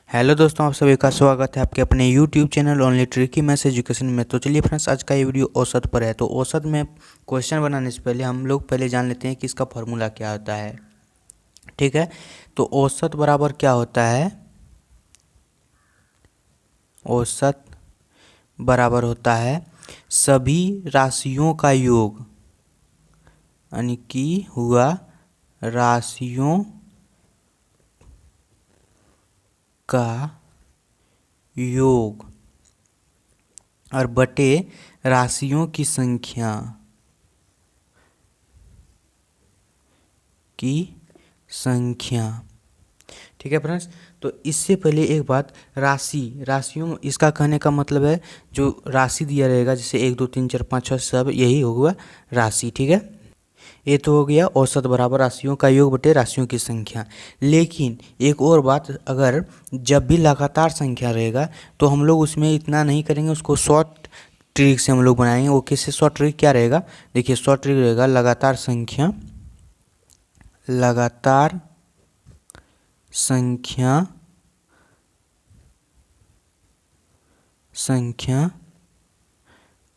Hello दोस्तों, आप सभी का स्वागत है आपके अपने YouTube channel only tricky maths education में। तो चलिए फ्रेंड्स, आज का ये वीडियो औसत पर है। तो औसत में क्वेश्चन बनाने से पहले हम लोग पहले जान लेते हैं कि इसका फॉर्मूला क्या होता है। ठीक है, तो औसत बराबर क्या होता है? औसत बराबर होता है सभी राशियों का योग, यानी कि हुआ राशियों का योग और बटे राशियों की संख्या ठीक है फ्रेंड्स। तो इससे पहले एक बात, राशियों इसका कहने का मतलब है जो राशि दिया रहेगा, जैसे 1 2 3 4 5 6 सब यही होगा राशि। ठीक है, ये तो हो गया औसत बराबर राशियों का योग बटे राशियों की संख्या। लेकिन एक और बात, अगर जब भी लगातार संख्या रहेगा तो हम लोग उसमें इतना नहीं करेंगे, उसको शॉर्ट ट्रिक से हम लोग बनाएंगे। वो किससे शॉर्ट ट्रिक क्या रहेगा? देखिए, शॉर्ट ट्रिक रहेगा लगातार संख्या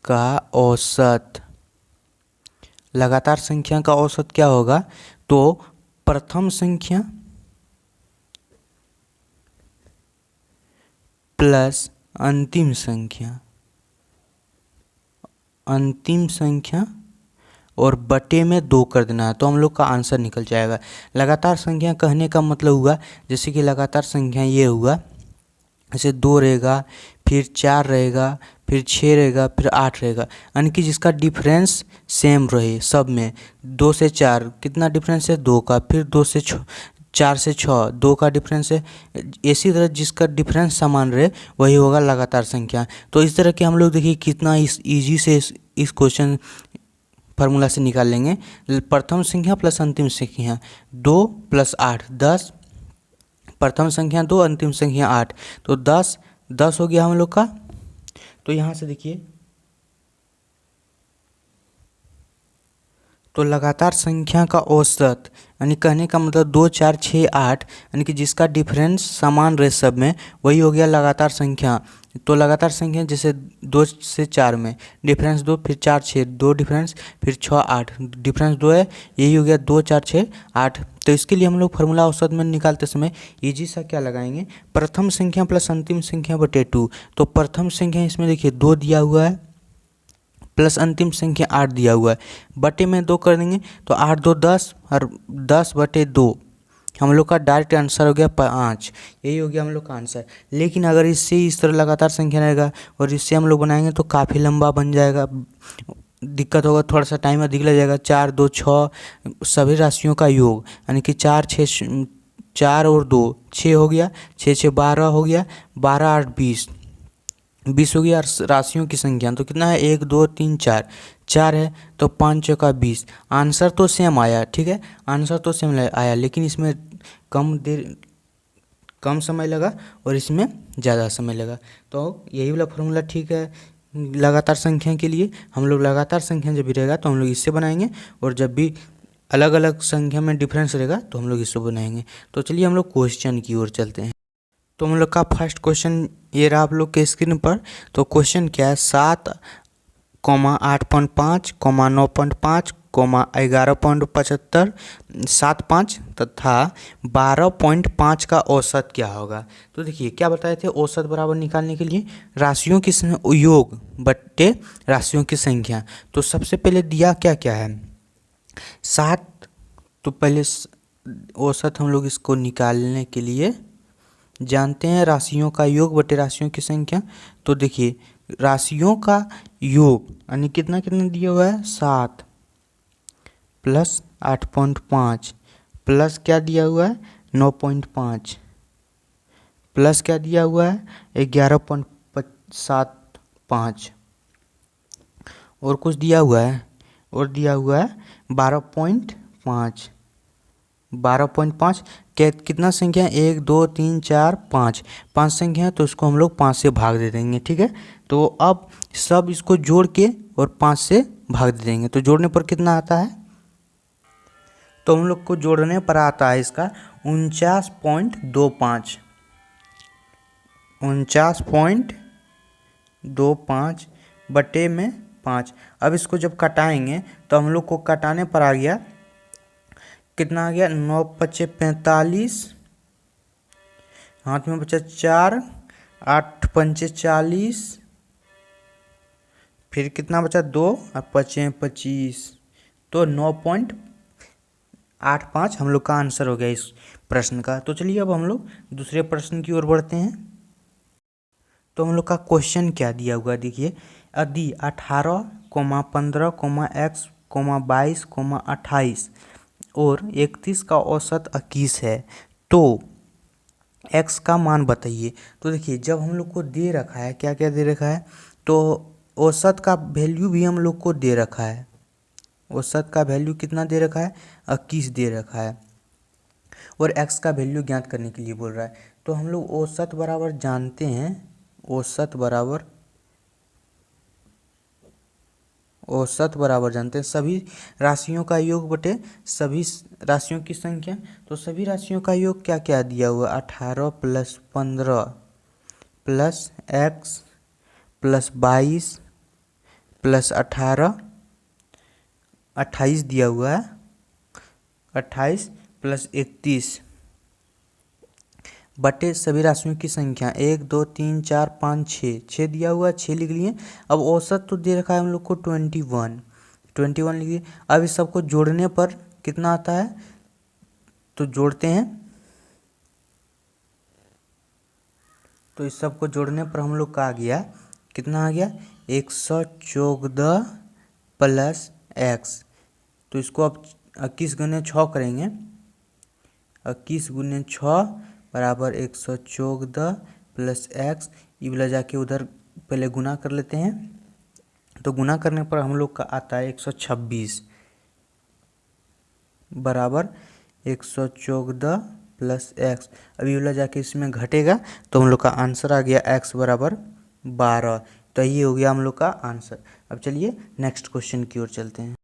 का औसत। लगातार संख्या का औसत क्या होगा? तो प्रथम संख्या प्लस अंतिम संख्या और बटे में 2 कर देना है, तो हम लोग का आंसर निकल जाएगा। लगातार संख्या कहने का मतलब हुआ, जैसे कि लगातार संख्या ये हुआ, जैसे 2 रहेगा, फिर 4 रहेगा, फिर 6 रहेगा, फिर 8 रहेगा, यानी कि जिसका डिफरेंस सेम रहे सब में। 2 से 4 कितना डिफरेंस है? 2 का। फिर 4 से 6 2 का डिफरेंस है। इसी तरह जिसका डिफरेंस समान रहे वही होगा लगातार संख्या। तो इस तरह के हम लोग देखिए कितना ईजी से इस क्वेश्चन फार्मूला से निकाल लेंगे। प्रथम संख्या प्लस अंतिम संख्या 2 + 8 10, प्रथम संख्या 2 अंतिम संख्या 8, तो 10 हो गया हम लोग का। तो यहाँ से देखिए, तो लगातार संख्या का औसत, यानी कहने का मतलब 2 4 6 8, यानी कि जिसका डिफरेंस समान रहे सब में वही हो गया लगातार संख्या। तो लगातार संख्या जैसे 2 से 4 में डिफरेंस 2, फिर 4 6 2 डिफरेंस, फिर 6 8 डिफरेंस 2 है, यही हो गया 2 4 6 8। तो इसके लिए हम लोग फार्मूला औसत में निकालते समय इजी सा क्या लगाएंगे? प्रथम संख्या प्लस अंतिम संख्या बटे 2। तो प्रथम संख्या इसमें देखिए 2 दिया हुआ है, प्लस अंतिम संख्या 8 दिया हुआ है, बटे में 2 कर देंगे, तो 8 2 10 और 10 बटे 2 हम लोग का डायरेक्ट आंसर हो गया 5। यही हो गया हम लोग का आंसर। लेकिन अगर इससे इस तरह लगातार संख्या रहेगा और इससे हम लोग बनाएंगे तो काफ़ी लंबा बन जाएगा, दिक्कत होगा, थोड़ा सा टाइम अधिक लग जाएगा। 4 2 6 सभी राशियों का योग, यानी कि 4 6 4 और 2 6 हो गया, 6 6 12 हो गया, 12 8 20 हो गया। राशियों की संख्या तो कितना है? 1 2 3 4 है, तो 5 चौका 20। आंसर तो सेम आया, ठीक है, आंसर तो सेम आया, लेकिन इसमें कम समय लगा और इसमें ज़्यादा समय लगा। तो यही वाला फॉर्मूला ठीक है लगातार संख्या के लिए। हम लोग लगातार संख्या जब भी रहेगा तो हम लोग इससे बनाएंगे, और जब भी अलग अलग संख्या में डिफरेंस रहेगा तो हम लोग इससे बनाएंगे। तो चलिए हम लोग क्वेश्चन की ओर चलते हैं। तो हम लोग का फर्स्ट क्वेश्चन ये रहा आप लोग के स्क्रीन पर। तो क्वेश्चन क्या है? 7, 8.5, 9.5, 11.75, 7.5 तथा 12.5 का औसत क्या होगा? तो देखिए क्या बताए थे, औसत बराबर निकालने के लिए राशियों की योग बट्टे राशियों की संख्या। तो सबसे पहले दिया क्या क्या है? 7। तो पहले औसत हम लोग इसको निकालने के लिए जानते हैं राशियों का योग बटे राशियों की संख्या। तो देखिए राशियों का योग यानी कितना कितना दिया हुआ है? 7 प्लस 8.5 प्लस क्या दिया हुआ है? 9.5 प्लस क्या दिया हुआ है? 11.75 और कुछ दिया हुआ है, और दिया हुआ है 12.5। 12.5 कितना संख्या है? 1 2 3 4 5 5 संख्या है, तो इसको हम लोग 5 से भाग दे देंगे। ठीक है, तो अब सब इसको जोड़ के और 5 से भाग दे देंगे, तो जोड़ने पर कितना आता है? तो हम लोग को जोड़ने पर आता है इसका 49.25। 49.25 बटे में 5। अब इसको जब कटाएंगे तो हम लोग को कटाने पर आ गया कितना, आ गया 9 पचे 45, हाथ में बचा 4, 8 पंचे 40, फिर कितना बचा 2 और 5 25, तो 9.85 हम लोग का आंसर हो गया इस प्रश्न का। तो चलिए अब हम लोग दूसरे प्रश्न की ओर बढ़ते हैं। तो हम लोग का क्वेश्चन क्या दिया हुआ देखिए, यदि 18, 15, x, 22, 28 और 31 का औसत 21 है तो x का मान बताइए। तो देखिए जब हम लोग को दे रखा है, क्या क्या दे रखा है, तो औसत का वैल्यू भी हम लोग को दे रखा है। औसत का वैल्यू कितना दे रखा है, 21 दे रखा है, और x का वैल्यू ज्ञात करने के लिए बोल रहा है। तो हम लोग औसत बराबर जानते हैं, औसत बराबर जानते हैं सभी राशियों का योग बटे सभी राशियों की संख्या। तो सभी राशियों का योग क्या क्या दिया हुआ, 18 + 15 + x + 22 + 18, 28 दिया हुआ है, 28 + 31 बटे सभी राशियों की संख्या 1 2 3 4 5 6 दिया हुआ है, 6 लिख लिए। अब औसत तो दे रखा है हम लोग को 21 लिख लिए। अब इस सबको जोड़ने पर कितना आता है, तो जोड़ते हैं। तो इस सबको जोड़ने पर हम लोग का आ गया, कितना आ गया 114 + x। तो इसको अब 21 × 6 करेंगे, 21 × 6 बराबर 114 + x। ये वाला जाके उधर पहले गुना कर लेते हैं, तो गुना करने पर हम लोग का आता है 126 बराबर 114 + x। अभी वाला जाके इसमें घटेगा तो हम लोग का आंसर आ गया x बराबर 12। तो ये हो गया हम लोग का आंसर। अब चलिए नेक्स्ट क्वेश्चन की ओर चलते हैं।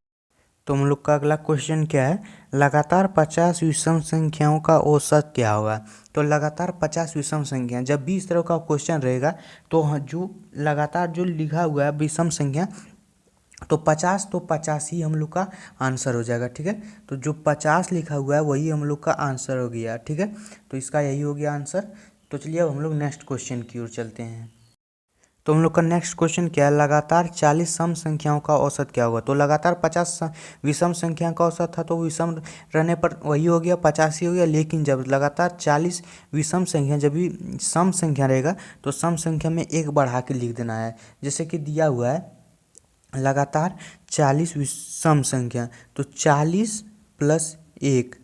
तो हम लोग का अगला क्वेश्चन क्या है, लगातार 50 विषम संख्याओं का औसत क्या होगा। तो लगातार 50 विषम संख्या, जब भी इस तरह का क्वेश्चन रहेगा तो जो लगातार जो लिखा हुआ है विषम संख्या, तो 50 ही हम लोग का आंसर हो जाएगा, ठीक है। तो जो 50 लिखा हुआ है वही हम लोग का आंसर हो गया, ठीक है। तो इसका यही हो गया आंसर। तो चलिए अब हम लोग नेक्स्ट क्वेश्चन की ओर चलते हैं। तो हम लोग का नेक्स्ट क्वेश्चन क्या है, लगातार 40 सम संख्याओं का औसत क्या होगा। तो लगातार 50 विषम संख्या का औसत था, तो विषम रहने पर वही हो गया 50 ही हो गया। लेकिन जब लगातार 40 विषम संख्या, जब भी सम संख्या रहेगा तो सम संख्या में एक बढ़ा के लिख देना है। जैसे कि दिया हुआ है लगातार 40 विषम संख्या, तो 40 + 1,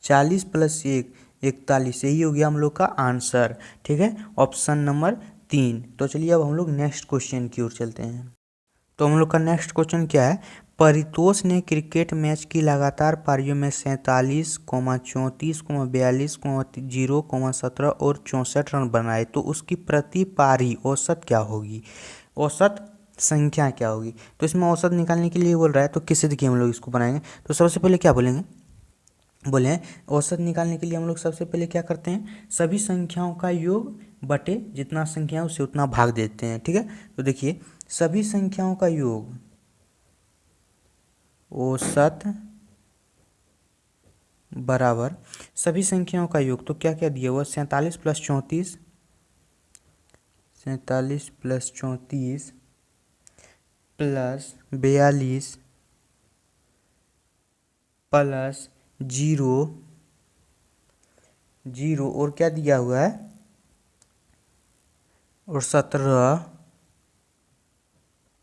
40 + 1 41, यही हो गया हम लोग का आंसर, ठीक है, ऑप्शन नंबर 3। तो चलिए अब हम लोग नेक्स्ट क्वेश्चन की ओर चलते हैं। तो हम लोग का नेक्स्ट क्वेश्चन क्या है, परितोष ने क्रिकेट मैच की लगातार पारियों में 47, 34, 42, 0, 17 और 64 रन बनाए, तो उसकी प्रति पारी औसत क्या होगी, औसत संख्या क्या होगी। तो इसमें औसत निकालने के लिए बोल रहा है, तो किससे देखिए हम लोग इसको बनाएंगे। तो सबसे पहले क्या बोलेंगे, बोले औसत निकालने के लिए हम लोग सबसे पहले क्या करते हैं, सभी संख्याओं का योग बटे जितना संख्या उससे उतना भाग देते हैं, ठीक है। तो देखिए सभी संख्याओं का योग औसत बराबर सभी संख्याओं का योग, तो क्या क्या दिया हुआ 47 + 34, 47 + 34 + 42 + 0 और क्या दिया हुआ है, और 17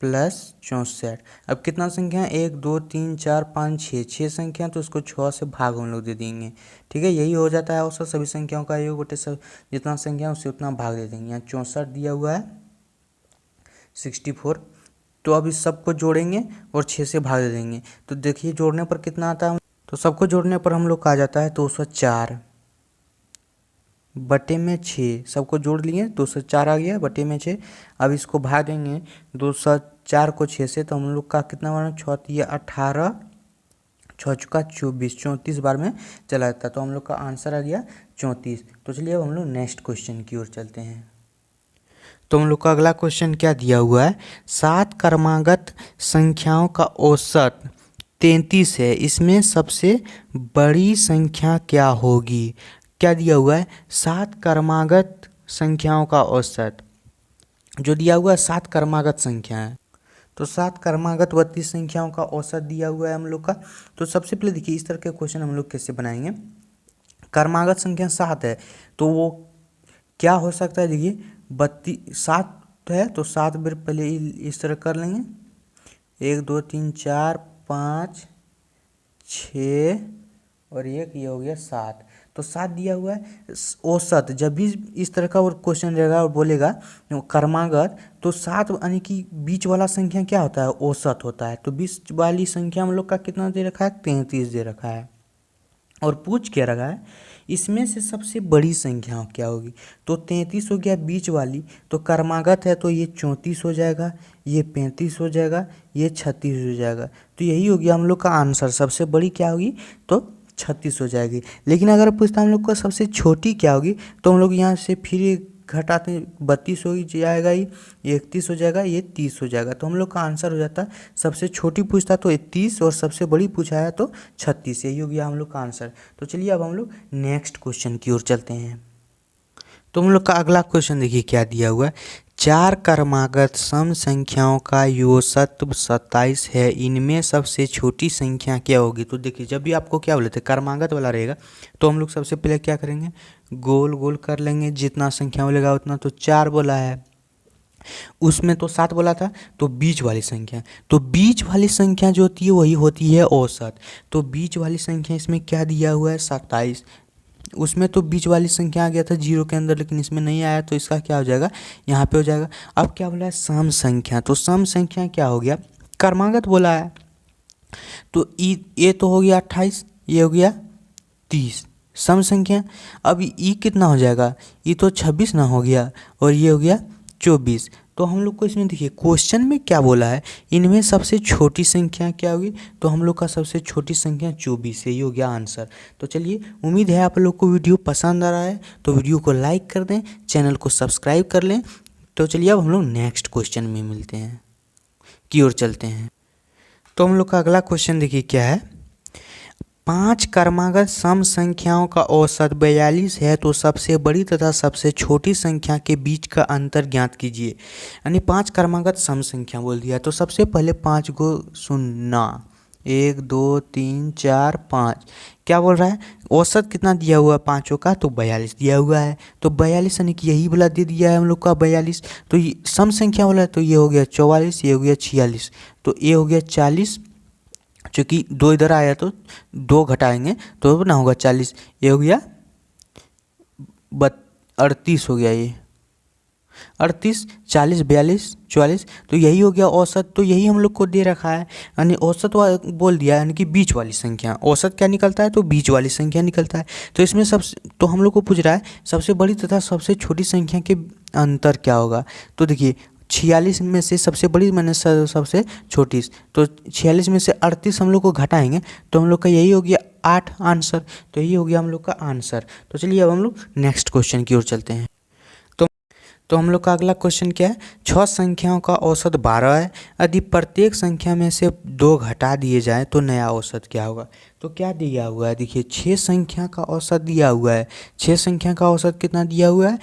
+ 64। अब कितना संख्या है, 1 2 3 4 5 6 संख्या, तो उसको 6 से भाग हम लोग दे देंगे, ठीक है। यही हो जाता है औसत सभी संख्याओं का योग बटे सब जितना संख्या उससे उतना भाग दे देंगे। यहाँ 64 दिया हुआ है 64, तो अब इस सबको जोड़ेंगे और 6 से भाग दे देंगे। तो देखिए जोड़ने पर कितना आता है, तो सबको जोड़ने पर हम लोग का आ जाता है 204 बटे में 6। सबको जोड़ लिए 204 आ गया बटे में 6। अब इसको भागेंगे 204 को 6 से, तो हम लोग का कितना बना, 6 × 18, 6 चुका 24, 34 बार में चला जाता है, तो हम लोग का आंसर आ गया 34। तो चलिए अब हम लोग नेक्स्ट क्वेश्चन की ओर चलते हैं। तो हम लोग का अगला क्वेश्चन क्या दिया हुआ है, 7 क्रमागत संख्याओं का औसत 33 है, इसमें सबसे बड़ी संख्या क्या होगी। क्या दिया हुआ है, 7 क्रमागत संख्याओं का औसत जो दिया हुआ है 7 क्रमागत संख्या है। तो 7 क्रमागत 32 संख्याओं का औसत दिया हुआ है हम लोग का। तो सबसे पहले देखिए इस तरह के क्वेश्चन हम लोग कैसे बनाएंगे। क्रमागत संख्या 7 है तो वो क्या हो सकता है, देखिए 7 है तो 7 बार पहले इस तरह कर लेंगे, 1 2 3 4 5 6 और एक ये हो गया 7। तो 7 दिया हुआ है औसत। जब भी इस तरह का और क्वेश्चन रहेगा और बोलेगा क्रमागत तो 7 यानी कि बीच वाला संख्या क्या होता है, औसत होता है। तो बीच वाली संख्या हम लोग का कितना दे रखा है, 33 दे रखा है। और पूछ क्या रखा है, इसमें से सबसे बड़ी संख्या क्या होगी। तो 33 हो गया बीच वाली, तो क्रमागत है तो ये 34 हो जाएगा, ये 35 हो जाएगा, ये 36 हो जाएगा। तो यही हो गया हम लोग का आंसर, सबसे बड़ी क्या होगी तो 36 हो जाएगी। लेकिन अगर पूछता हम लोग को सबसे छोटी क्या होगी, तो हम लोग यहाँ से फिर घटाते हैं, 32 हो जाएगा, ये 31 हो जाएगा, ये 30 हो जाएगा। तो हम लोग का आंसर हो जाता है, सबसे छोटी पूछता तो 31 और सबसे बड़ी पूछा है तो 36। यही हो गया हम लोग का आंसर। तो चलिए अब हम लोग नेक्स्ट क्वेश्चन की ओर चलते हैं। तो हम लोग का अगला क्वेश्चन देखिए क्या दिया हुआ है, 4 क्रमागत सम संख्याओं का औसत 27 है, इनमें सबसे छोटी संख्या क्या होगी। तो देखिए जब भी आपको क्या बोले थे क्रमागत वाला रहेगा तो हम लोग सबसे पहले क्या करेंगे, गोल गोल कर लेंगे, जितना संख्या बोलेगा उतना। तो 4 बोला है, उसमें तो 7 बोला था, तो बीच वाली संख्या, तो बीच वाली संख्या जो होती है वही होती है औसत। तो बीच वाली संख्या इसमें क्या दिया हुआ है 27, उसमें तो बीच वाली संख्या आ गया था 0 के अंदर, लेकिन इसमें नहीं आया तो इसका क्या हो जाएगा, यहाँ पे हो जाएगा। अब क्या बोला है सम संख्या, तो सम संख्या क्या हो गया, क्रमागत बोला है तो ये तो हो गया 28, ये हो गया 30 सम संख्या। अब ई कितना हो जाएगा, ये तो 26 ना हो गया, और ये हो गया 24। तो हम लोग को इसमें देखिए क्वेश्चन में क्या बोला है, इनमें सबसे छोटी संख्या क्या होगी, तो हम लोग का सबसे छोटी संख्या 24 है, ये हो गया आंसर। तो चलिए उम्मीद है आप लोग को वीडियो पसंद आ रहा है, तो वीडियो को लाइक कर दें, चैनल को सब्सक्राइब कर लें। तो चलिए अब हम लोग नेक्स्ट क्वेश्चन में मिलते हैं की ओर चलते हैं। तो हम लोग का अगला क्वेश्चन देखिए क्या है, 5 क्रमागत सम संख्याओं का औसत 42 है, तो सबसे बड़ी तथा सबसे छोटी संख्या के बीच का अंतर ज्ञात कीजिए। यानी 5 क्रमागत सम संख्या बोल दिया, तो सबसे पहले 5 को सुनना, 1 2 3 4 5, क्या बोल रहा है औसत कितना दिया हुआ है पाँचों का, तो 42 दिया हुआ है। तो 42 यानी कि यही वाला दे दिया है हम लोग का 42। तो ये सम संख्या वाला है, तो ये हो गया 44, ये हो गया 46, तो ये हो गया 40, चूँकि 2 इधर आया तो 2 घटाएंगे तो ना होगा 40, ये हो गया 38 हो गया, ये 38 40 42 44, तो यही हो गया औसत। तो यही हम लोग को दे रखा है, यानी औसत बोल दिया, यानी कि बीच वाली संख्या। औसत क्या निकलता है, तो बीच वाली संख्या निकलता है। तो इसमें तो हम लोग को पूछ रहा है सबसे बड़ी तथा सबसे छोटी संख्या के अंतर क्या होगा। तो देखिए 46 में से सबसे बड़ी मैंने सबसे छोटी, तो 46 में से 38 हम लोग को घटाएंगे तो हम लोग का यही हो गया 8 आंसर। तो यही हो गया हम लोग का आंसर। तो चलिए अब हम लोग नेक्स्ट क्वेश्चन की ओर चलते हैं। तो हम लोग का अगला क्वेश्चन क्या है, 6 संख्याओं का औसत 12 है, यदि प्रत्येक संख्या में से 2 घटा दिए जाए तो नया औसत क्या होगा। तो क्या दिया हुआ है, देखिए 6 संख्या का औसत दिया हुआ है, 6 संख्या का औसत कितना दिया हुआ है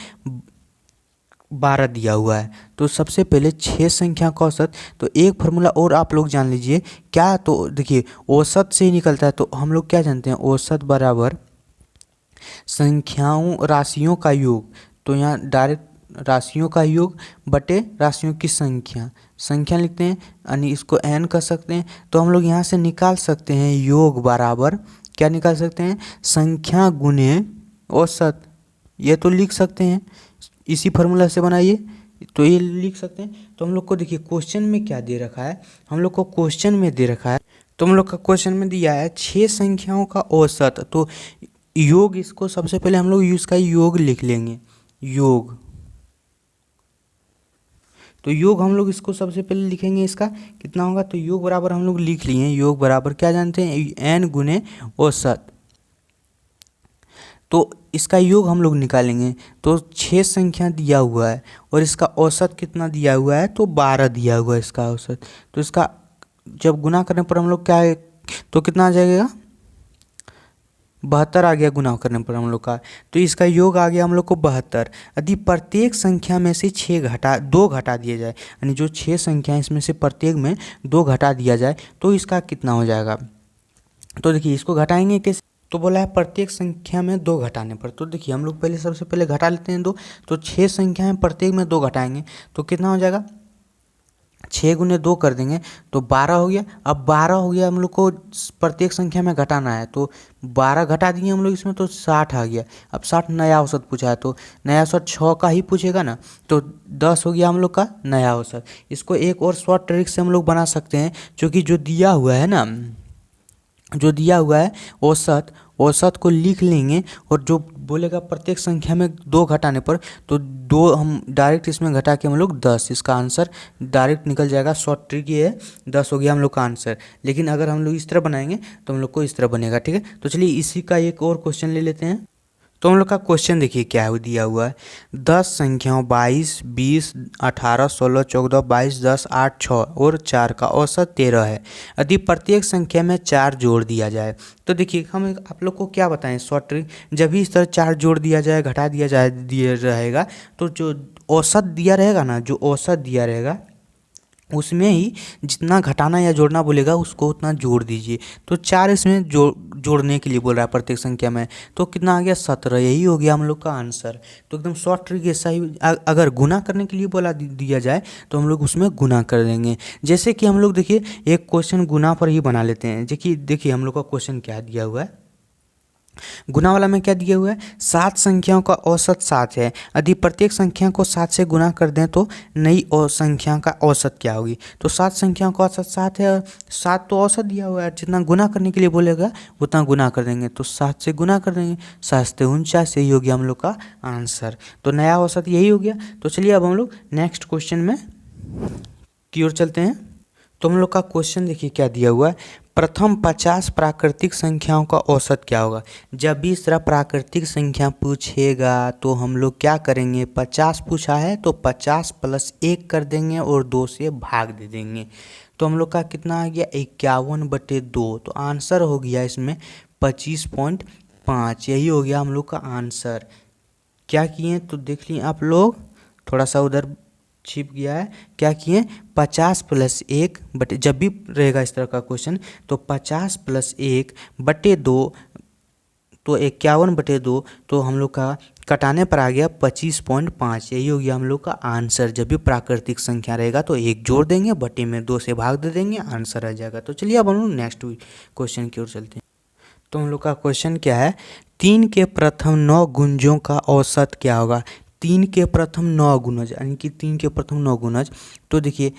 12 दिया हुआ है। तो सबसे पहले 6 संख्या का औसत, तो एक फार्मूला और आप लोग जान लीजिए क्या, तो देखिए औसत से ही निकलता है। तो हम लोग क्या जानते हैं, औसत बराबर संख्याओं राशियों का योग। तो यहाँ डायरेक्ट राशियों का योग बटे राशियों की संख्या लिखते हैं, यानी इसको n कर सकते हैं। तो हम लोग यहाँ से निकाल सकते हैं योग बराबर क्या निकाल सकते हैं, संख्या गुने औसत। ये तो लिख सकते हैं, इसी फार्मूला से बनाइए तो ये लिख सकते हैं। तो हम लोग को देखिए क्वेश्चन में क्या दे रखा है, हम लोग को क्वेश्चन में दे रखा है, तो हम लोग का क्वेश्चन में दिया है 6 संख्याओं का औसत। तो योग, इसको सबसे पहले हम लोग इसका योग लिख लेंगे, योग। तो योग हम लोग इसको सबसे पहले लिखेंगे, इसका कितना होगा, तो योग बराबर हम लोग लिख लिए, योग बराबर क्या जानते हैं n गुने औसत। तो इसका योग हम लोग निकालेंगे। तो 6 संख्या दिया हुआ है और इसका औसत कितना दिया हुआ है, तो 12 दिया हुआ है इसका औसत। तो इसका जब गुना करने पर हम लोग क्या है, तो कितना आ जाएगा, 72 आ गया गुना करने पर हम लोग का। तो इसका योग आ गया हम लोग को 72। यदि प्रत्येक संख्या में से 2 घटा दिया जाए, यानी जो 6 संख्या है इसमें से प्रत्येक में 2 घटा दिया जाए तो इसका कितना हो जाएगा। तो देखिए इसको घटाएंगे कैसे, तो बोला है प्रत्येक संख्या में 2 घटाने पर। तो देखिए हम लोग पहले सबसे पहले घटा लेते हैं 2। तो 6 संख्या है, प्रत्येक में 2 घटाएंगे तो कितना हो जाएगा, 6 गुने 2 कर देंगे तो 12 हो गया। अब 12 हो गया, हम लोग को प्रत्येक संख्या में घटाना है तो 12 घटा दिए हम लोग इसमें तो 60 आ गया। अब 60 नया औसत पूछा है तो नया औसत 6 का ही पूछेगा ना, तो 10 हो गया हम लोग का नया औसत। इसको एक और शॉर्ट ट्रिक से हम लोग बना सकते हैं, क्योंकि जो दिया हुआ है ना, जो दिया हुआ है औसत, औसत को लिख लेंगे और जो बोलेगा प्रत्येक संख्या में 2 घटाने पर, तो 2 हम डायरेक्ट इसमें घटा के हम लोग 10, इसका आंसर डायरेक्ट निकल जाएगा। शॉर्ट ट्रिक ये है, 10 हो गया हम लोग का आंसर। लेकिन अगर हम लोग इस तरह बनाएंगे तो हम लोग को इस तरह बनेगा, ठीक है। तो चलिए इसी का एक और क्वेश्चन ले लेते हैं। तो हम लोग का क्वेश्चन देखिए क्या है दिया हुआ है, 10 संख्याओं 22, 20, 18, 16, 14, 22, 10, 8, 6 और 4 का औसत 13 है। यदि प्रत्येक संख्या में 4 जोड़ दिया जाए, तो देखिए हम आप लोग को क्या बताएं शॉर्ट ट्रिक, जब भी इस तरह 4 जोड़ दिया जाए, घटा दिया रहेगा, तो जो औसत दिया रहेगा ना, जो औसत दिया रहेगा उसमें ही जितना घटाना या जोड़ना बोलेगा उसको उतना जोड़ दीजिए। तो 4 इसमें जोड़ने के लिए बोल रहा है प्रत्येक संख्या में, तो कितना आ गया 17, यही हो गया हम लोग का आंसर। तो एकदम शॉर्ट ट्रिक ऐसा ही। अगर गुना करने के लिए बोला दिया जाए तो हम लोग उसमें गुना कर देंगे। जैसे कि हम लोग देखिए एक क्वेश्चन गुना पर ही बना लेते हैं। देखिए हम लोग का क्वेश्चन क्या दिया हुआ है, गुना वाला में क्या दिया हुआ है, 7 संख्याओं का औसत 7 है। यदि प्रत्येक संख्या को 7 से गुना कर दें तो नई संख्या का औसत क्या होगी। तो 7 संख्याओं का औसत 7 है, 7 तो औसत दिया हुआ है, जितना गुना करने के लिए बोलेगा उतना गुना कर देंगे। तो 7 से गुना कर देंगे, 7 से 49, यही हो गया हम लोग का आंसर। तो नया औसत यही हो गया। तो चलिए अब हम लोग नेक्स्ट क्वेश्चन में की ओर चलते हैं। तो हम लोग का क्वेश्चन देखिए क्या दिया हुआ है, प्रथम 50 प्राकृतिक संख्याओं का औसत क्या होगा। जब भी इस तरह प्राकृतिक संख्या पूछेगा तो हम लोग क्या करेंगे, 50 पूछा है तो 50 + 1 कर देंगे और 2 से भाग दे देंगे। तो हम लोग का कितना आ गया, 51/2। तो आंसर हो गया इसमें 25.5, यही हो गया हम लोग का आंसर। क्या किए तो देख लिए आप लोग, थोड़ा सा उधर छिप गया है। क्या किए, 50 + 1 बटे, जब भी रहेगा इस तरह का क्वेश्चन तो 50 + 1/2, तो 51/2, तो हम लोग का कटाने पर आ गया 25.5, यही हो गया हम लोग का आंसर। जब भी प्राकृतिक संख्या रहेगा तो 1 जोड़ देंगे, बटे में 2 से भाग दे देंगे, आंसर आ जाएगा। तो चलिए अब हम लोग नेक्स्ट क्वेश्चन की ओर चलते हैं। तो हम लोग का क्वेश्चन क्या है, 3 के प्रथम 9 गुंजों का औसत क्या होगा। 3 के प्रथम 9 गुणज, यानी कि 3 के प्रथम 9 गुणज। तो देखिए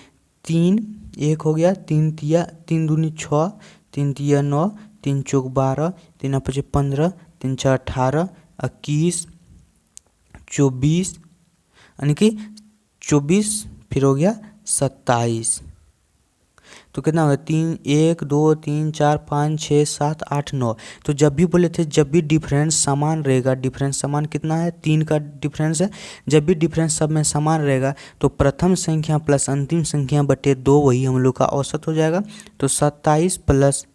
3 1 हो गया, 3 तिया 3 दूनी 6, 3 तिया 9, 3 चौक 12, 3 5 15, 3 6 18, 21, 24, यानी कि 24 फिर हो गया 27। तो कितना होगा, 3 1 2 3 4 5 6 7 8 9। तो जब भी बोले थे जब भी डिफरेंस समान रहेगा, डिफरेंस समान कितना है, 3 का डिफरेंस है। जब भी डिफरेंस सब में समान रहेगा तो प्रथम संख्या प्लस अंतिम संख्या बटे 2 वही हम लोग का औसत हो जाएगा। तो 27 +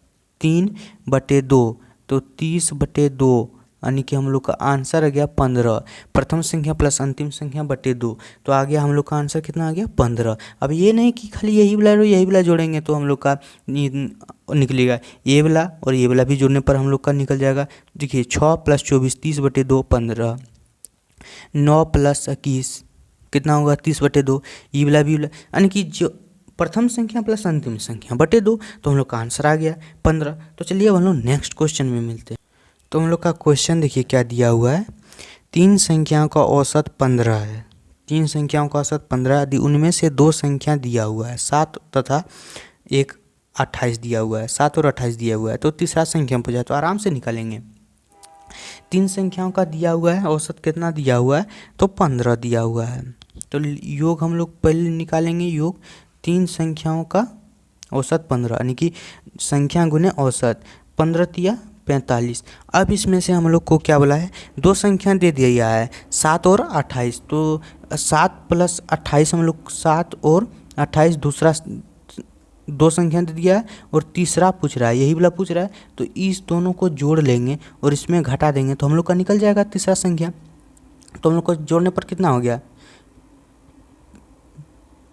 3/2, तो 30/2, यानी कि हम लोग का आंसर आ गया 15। प्रथम संख्या प्लस अंतिम संख्या बटे 2, तो आ गया हम लोग का आंसर कितना आ गया 15। अब ये नहीं कि खाली यही वाला जोड़ेंगे तो हम लोग का निकलेगा, ये वाला और ये वाला भी जोड़ने पर हम लोग का निकल जाएगा। देखिए 6 + 24 30/2 15, 9 + 21 कितना होगा 30/2, ये वाला भी, यानी कि जो प्रथम संख्या प्लस अंतिम संख्या बटे 2, तो हम लोग का आंसर आ गया 15। तो चलिए अब हम लोग नेक्स्ट क्वेश्चन में मिलते हैं। तो हम लोग का क्वेश्चन देखिए क्या दिया हुआ है, 3 संख्याओं का औसत 15 है। 3 संख्याओं का औसत 15, यदि उनमें से 2 संख्या दिया हुआ है 7 तथा 1 28 दिया हुआ है, 7 और 28 दिया हुआ है, तो तीसरा संख्या में पूछा तो आराम से निकालेंगे। 3 संख्याओं का दिया हुआ है, औसत कितना दिया हुआ है, तो 15 दिया हुआ है। तो योग हम लोग पहले निकालेंगे, योग 3 संख्याओं का औसत 15, यानी कि संख्या गुने औसत, 15 तिया 45। अब इसमें से हम लोग को क्या बोला है, दो संख्या दे दिया है 7 और 28। तो 7 + 28 हम लोग 7 और 28 दूसरा दो संख्या दे दिया है और तीसरा पूछ रहा है, यही वाला पूछ रहा है। तो इस दोनों को जोड़ लेंगे और इसमें घटा देंगे तो हम लोग का निकल जाएगा तीसरा संख्या। तो हम लोग को जोड़ने पर कितना हो गया,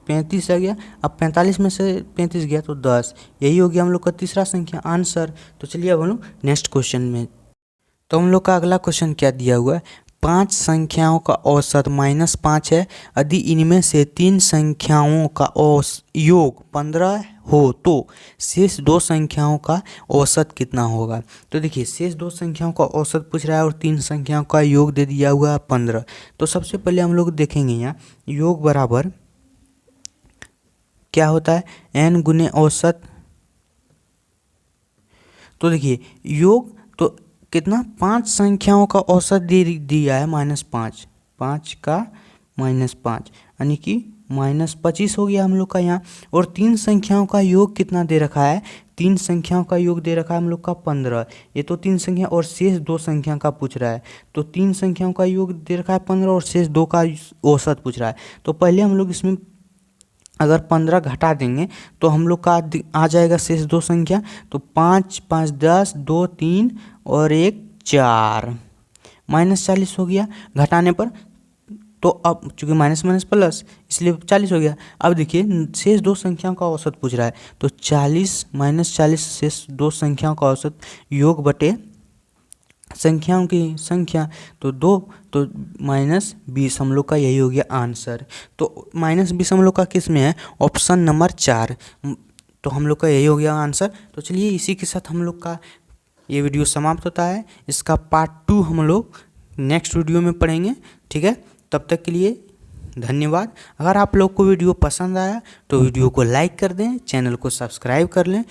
35 आ गया। अब 45 में से 35 गया तो 10, यही हो गया हम लोग का तीसरा संख्या आंसर। तो चलिए अब हम लोग नेक्स्ट क्वेश्चन में। तो हम लोग का अगला क्वेश्चन क्या दिया हुआ है, 5 संख्याओं का औसत -5 है, यदि इनमें से 3 संख्याओं का योग 15 हो तो शेष 2 संख्याओं का औसत कितना होगा। तो देखिए शेष 2 संख्याओं का औसत पूछ रहा है और 3 संख्याओं का योग दे दिया हुआ है 15। तो सबसे पहले हम लोग देखेंगे यहाँ योग बराबर क्या होता है, n गुने औसत। तो देखिए योग तो कितना, 5 संख्याओं का औसत दे दिया है -5, 5 का -5 यानी कि -25 हो गया हम लोग का यहाँ। और 3 संख्याओं का योग कितना दे रखा है, 3 संख्याओं का योग दे रखा है हम लोग का 15। ये तो 3 संख्या और शेष 2 संख्या का पूछ रहा है। तो 3 संख्याओं का योग दे रखा है 15 और शेष 2 का औसत पूछ रहा है। तो पहले हम लोग इसमें अगर 15 घटा देंगे तो हम लोग का आ जाएगा शेष 2 संख्या। तो 5 5 10, 2 3 और 1 4, -40 हो गया घटाने पर। तो अब चूँकि माइनस माइनस प्लस इसलिए 40 हो गया। अब देखिए शेष 2 संख्याओं का औसत पूछ रहा है। तो 40 -40 शेष 2 संख्याओं का औसत योग बटे संख्याओं की संख्या तो 2, तो -20 हम लोग का यही हो गया आंसर। तो -20 हम लोग का किस में है, ऑप्शन नंबर 4। तो हम लोग का यही हो गया आंसर। तो चलिए इसी के साथ हम लोग का ये वीडियो समाप्त होता है। इसका पार्ट 2 हम लोग नेक्स्ट वीडियो में पढ़ेंगे, ठीक है। तब तक के लिए धन्यवाद। अगर आप लोग को वीडियो पसंद आया तो वीडियो को लाइक कर दें, चैनल को सब्सक्राइब कर लें